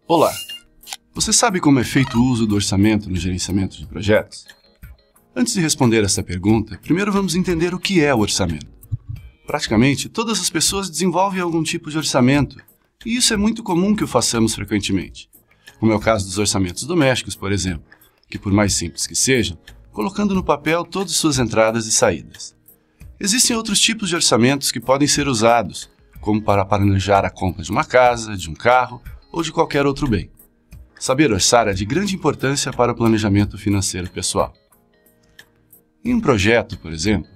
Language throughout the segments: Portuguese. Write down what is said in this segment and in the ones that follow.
Olá! Você sabe como é feito o uso do orçamento no gerenciamento de projetos? Antes de responder essa pergunta, primeiro vamos entender o que é o orçamento. Praticamente, todas as pessoas desenvolvem algum tipo de orçamento, e isso é muito comum que o façamos frequentemente, como é o caso dos orçamentos domésticos, por exemplo, que por mais simples que sejam, colocando no papel todas suas entradas e saídas. Existem outros tipos de orçamentos que podem ser usados, como para planejar a compra de uma casa, de um carro ou de qualquer outro bem. Saber orçar é de grande importância para o planejamento financeiro pessoal. Em um projeto, por exemplo,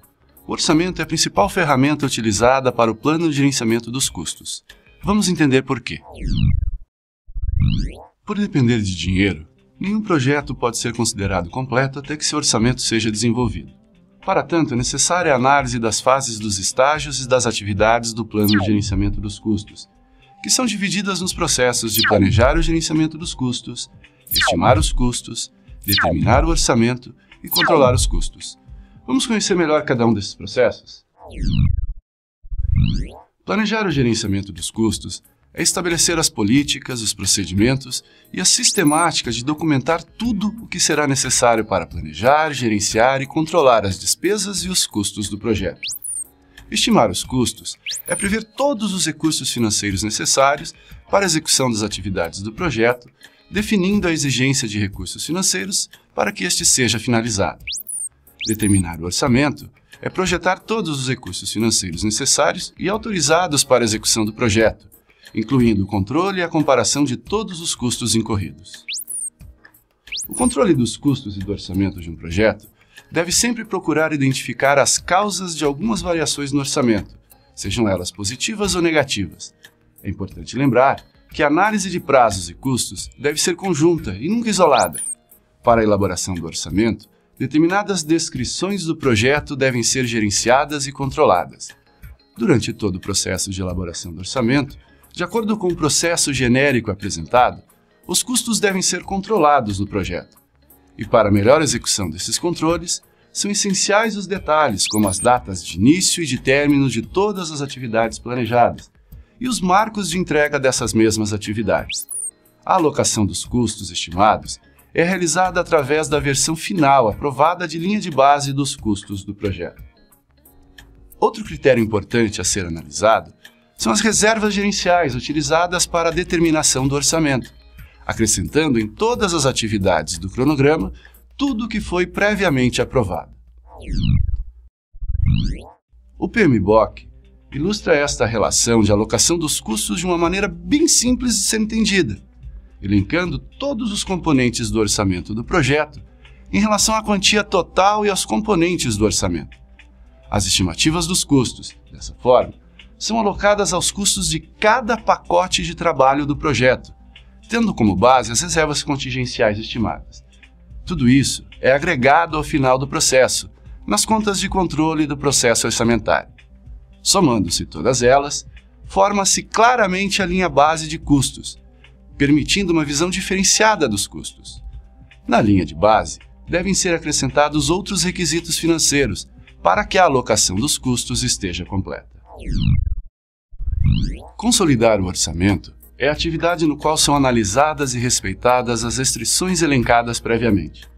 o orçamento é a principal ferramenta utilizada para o plano de gerenciamento dos custos. Vamos entender por quê. Por depender de dinheiro, nenhum projeto pode ser considerado completo até que seu orçamento seja desenvolvido. Para tanto, é necessária a análise das fases dos estágios e das atividades do plano de gerenciamento dos custos, que são divididas nos processos de planejar o gerenciamento dos custos, estimar os custos, determinar o orçamento e controlar os custos. Vamos conhecer melhor cada um desses processos? Planejar o gerenciamento dos custos é estabelecer as políticas, os procedimentos e a sistemática de documentar tudo o que será necessário para planejar, gerenciar e controlar as despesas e os custos do projeto. Estimar os custos é prever todos os recursos financeiros necessários para a execução das atividades do projeto, definindo a exigência de recursos financeiros para que este seja finalizado. Determinar o orçamento é projetar todos os recursos financeiros necessários e autorizados para a execução do projeto, incluindo o controle e a comparação de todos os custos incorridos. O controle dos custos e do orçamento de um projeto deve sempre procurar identificar as causas de algumas variações no orçamento, sejam elas positivas ou negativas. É importante lembrar que a análise de prazos e custos deve ser conjunta e nunca isolada. Para a elaboração do orçamento, determinadas descrições do projeto devem ser gerenciadas e controladas. Durante todo o processo de elaboração do orçamento, de acordo com o processo genérico apresentado, os custos devem ser controlados no projeto. E para a melhor execução desses controles, são essenciais os detalhes, como as datas de início e de término de todas as atividades planejadas, e os marcos de entrega dessas mesmas atividades. A alocação dos custos estimados é realizada através da versão final aprovada de linha de base dos custos do projeto. Outro critério importante a ser analisado são as reservas gerenciais utilizadas para a determinação do orçamento, acrescentando em todas as atividades do cronograma tudo o que foi previamente aprovado. O PMBOK ilustra esta relação de alocação dos custos de uma maneira bem simples de ser entendida, elencando todos os componentes do orçamento do projeto em relação à quantia total e aos componentes do orçamento. As estimativas dos custos, dessa forma, são alocadas aos custos de cada pacote de trabalho do projeto, tendo como base as reservas contingenciais estimadas. Tudo isso é agregado ao final do processo, nas contas de controle do processo orçamentário. Somando-se todas elas, forma-se claramente a linha base de custos, permitindo uma visão diferenciada dos custos. Na linha de base, devem ser acrescentados outros requisitos financeiros para que a alocação dos custos esteja completa. Consolidar o orçamento é a atividade no qual são analisadas e respeitadas as restrições elencadas previamente.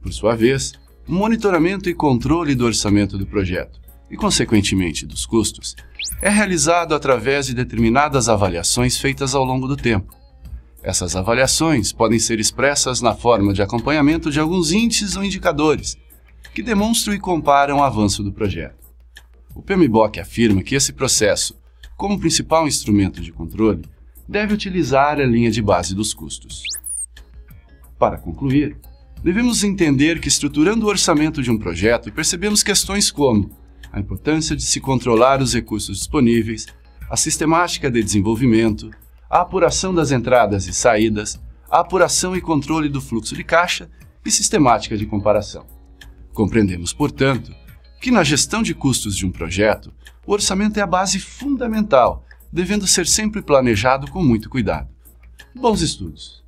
Por sua vez, o monitoramento e controle do orçamento do projeto e, consequentemente, dos custos, é realizado através de determinadas avaliações feitas ao longo do tempo. Essas avaliações podem ser expressas na forma de acompanhamento de alguns índices ou indicadores, que demonstram e comparam o avanço do projeto. O PMBOK afirma que esse processo, como principal instrumento de controle, deve utilizar a linha de base dos custos. Para concluir, devemos entender que estruturando o orçamento de um projeto percebemos questões como a importância de se controlar os recursos disponíveis, a sistemática de desenvolvimento, a apuração das entradas e saídas, a apuração e controle do fluxo de caixa e sistemática de comparação. Compreendemos, portanto, que na gestão de custos de um projeto, o orçamento é a base fundamental, devendo ser sempre planejado com muito cuidado. Bons estudos!